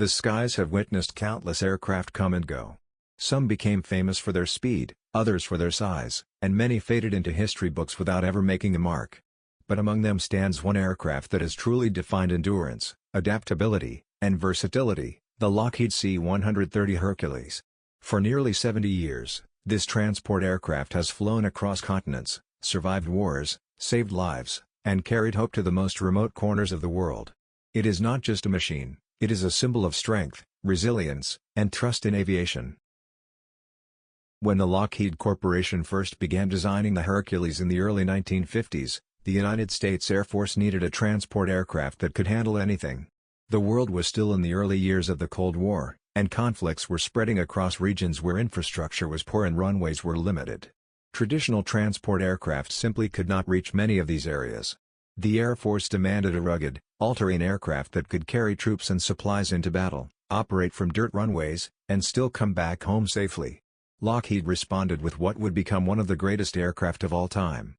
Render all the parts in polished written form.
The skies have witnessed countless aircraft come and go. Some became famous for their speed, others for their size, and many faded into history books without ever making a mark. But among them stands one aircraft that has truly defined endurance, adaptability, and versatility, the Lockheed C-130 Hercules. For nearly 70 years, this transport aircraft has flown across continents, survived wars, saved lives, and carried hope to the most remote corners of the world. It is not just a machine, it is a symbol of strength, resilience, and trust in aviation. When the Lockheed Corporation first began designing the Hercules in the early 1950s, the United States Air Force needed a transport aircraft that could handle anything. The world was still in the early years of the Cold War, and conflicts were spreading across regions where infrastructure was poor and runways were limited. Traditional transport aircraft simply could not reach many of these areas. The Air Force demanded a rugged, all-terrain aircraft that could carry troops and supplies into battle, operate from dirt runways, and still come back home safely. Lockheed responded with what would become one of the greatest aircraft of all time.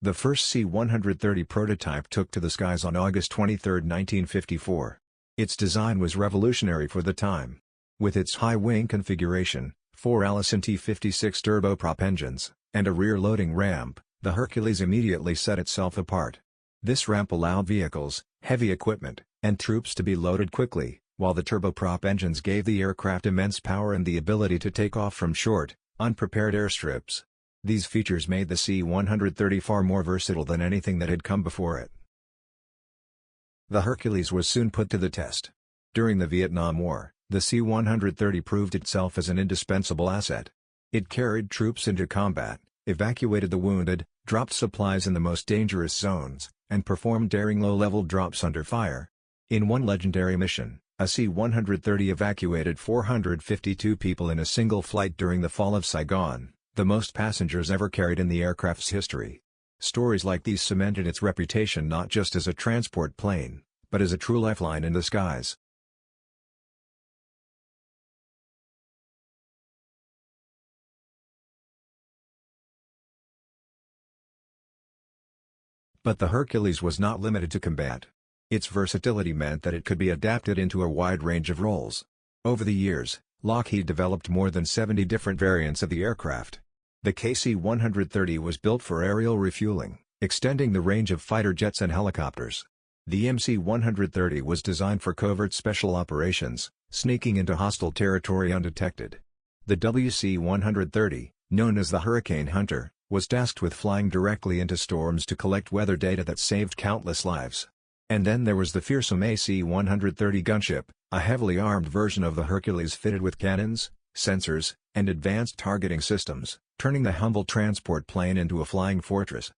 The first C-130 prototype took to the skies on August 23, 1954. Its design was revolutionary for the time. With its high-wing configuration, 4 Allison T-56 turboprop engines, and a rear-loading ramp, the Hercules immediately set itself apart. This ramp allowed vehicles, heavy equipment, and troops to be loaded quickly, while the turboprop engines gave the aircraft immense power and the ability to take off from short, unprepared airstrips. These features made the C-130 far more versatile than anything that had come before it. The Hercules was soon put to the test. During the Vietnam War, the C-130 proved itself as an indispensable asset. It carried troops into combat, evacuated the wounded, dropped supplies in the most dangerous zones, and performed daring low-level drops under fire. In one legendary mission, a C-130 evacuated 452 people in a single flight during the fall of Saigon, the most passengers ever carried in the aircraft's history. Stories like these cemented its reputation not just as a transport plane, but as a true lifeline in the skies. But the Hercules was not limited to combat. Its versatility meant that it could be adapted into a wide range of roles. Over the years, Lockheed developed more than 70 different variants of the aircraft. The KC-130 was built for aerial refueling, extending the range of fighter jets and helicopters. The MC-130 was designed for covert special operations, sneaking into hostile territory undetected. The WC-130, known as the Hurricane Hunter, was tasked with flying directly into storms to collect weather data that saved countless lives. And then there was the fearsome AC-130 gunship, a heavily armed version of the Hercules fitted with cannons, sensors, and advanced targeting systems, turning the humble transport plane into a flying fortress.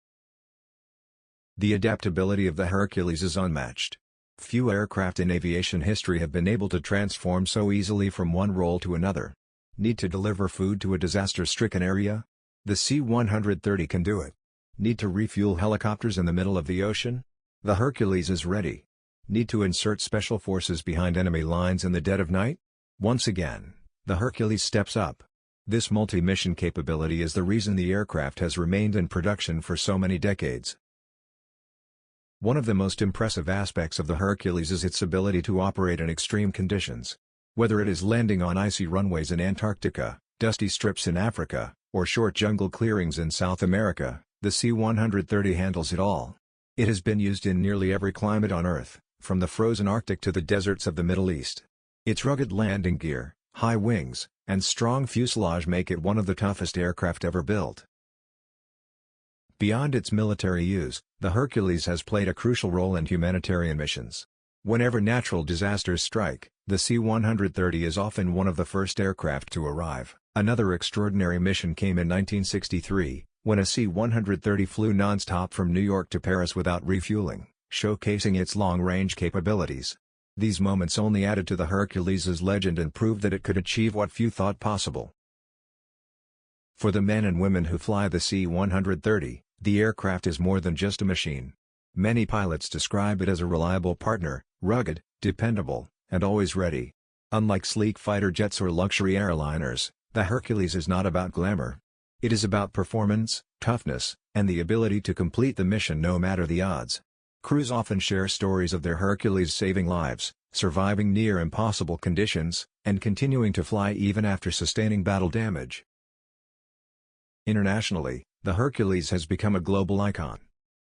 The adaptability of the Hercules is unmatched. Few aircraft in aviation history have been able to transform so easily from one role to another. Need to deliver food to a disaster-stricken area? The C-130 can do it. Need to refuel helicopters in the middle of the ocean? The Hercules is ready. Need to insert special forces behind enemy lines in the dead of night? Once again, the Hercules steps up. This multi-mission capability is the reason the aircraft has remained in production for so many decades. One of the most impressive aspects of the Hercules is its ability to operate in extreme conditions. Whether it is landing on icy runways in Antarctica, dusty strips in Africa, or short jungle clearings in South America, the C-130 handles it all. It has been used in nearly every climate on Earth, from the frozen Arctic to the deserts of the Middle East. Its rugged landing gear, high wings, and strong fuselage make it one of the toughest aircraft ever built. Beyond its military use, the Hercules has played a crucial role in humanitarian missions. Whenever natural disasters strike, the C-130 is often one of the first aircraft to arrive. Another extraordinary mission came in 1963, when a C-130 flew non-stop from New York to Paris without refueling, showcasing its long-range capabilities. These moments only added to the Hercules' legend and proved that it could achieve what few thought possible. For the men and women who fly the C-130, the aircraft is more than just a machine. Many pilots describe it as a reliable partner, rugged, dependable, and always ready. Unlike sleek fighter jets or luxury airliners, the Hercules is not about glamour. It is about performance, toughness, and the ability to complete the mission no matter the odds. Crews often share stories of their Hercules saving lives, surviving near impossible conditions, and continuing to fly even after sustaining battle damage. Internationally, the Hercules has become a global icon.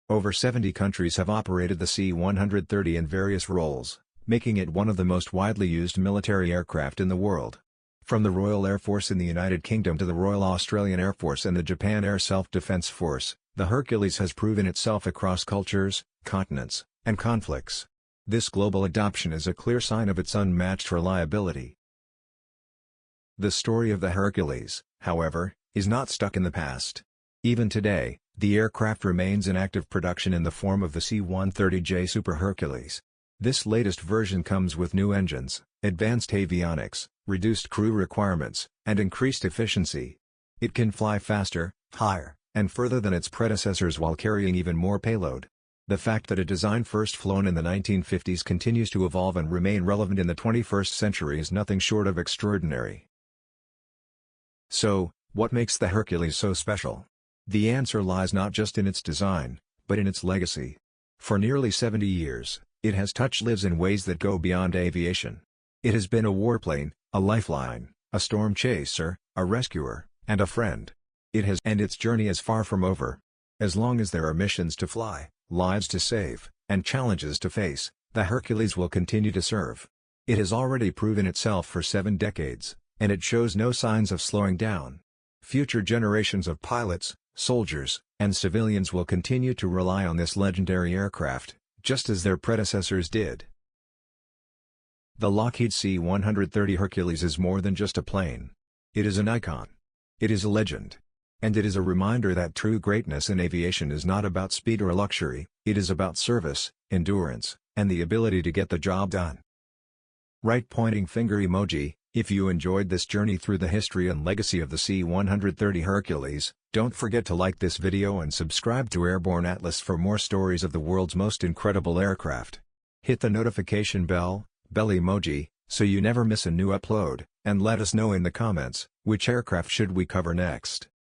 Over 70 countries have operated the C-130 in various roles, making it one of the most widely used military aircraft in the world. From the Royal Air Force in the United Kingdom to the Royal Australian Air Force and the Japan Air Self-Defense Force, the Hercules has proven itself across cultures, continents, and conflicts. This global adoption is a clear sign of its unmatched reliability. The story of the Hercules, however, is not stuck in the past. Even today, the aircraft remains in active production in the form of the C-130J Super Hercules. This latest version comes with new engines, advanced avionics, reduced crew requirements, and increased efficiency. It can fly faster, higher, and further than its predecessors while carrying even more payload. The fact that a design first flown in the 1950s continues to evolve and remain relevant in the 21st century is nothing short of extraordinary. So, what makes the Hercules so special? The answer lies not just in its design, but in its legacy. For nearly 70 years, it has touched lives in ways that go beyond aviation. It has been a warplane, a lifeline, a storm chaser, a rescuer, and a friend. And its journey is far from over. As long as there are missions to fly, lives to save, and challenges to face, the Hercules will continue to serve. It has already proven itself for 7 decades, and it shows no signs of slowing down. Future generations of pilots, soldiers, and civilians will continue to rely on this legendary aircraft, just as their predecessors did. The Lockheed C-130 Hercules is more than just a plane. It is an icon. It is a legend. And it is a reminder that true greatness in aviation is not about speed or luxury, it is about service, endurance, and the ability to get the job done. Right pointing finger emoji. If you enjoyed this journey through the history and legacy of the C-130 Hercules, don't forget to like this video and subscribe to Airborne Atlas for more stories of the world's most incredible aircraft. Hit the notification bell emoji, so you never miss a new upload, and let us know in the comments, which aircraft should we cover next.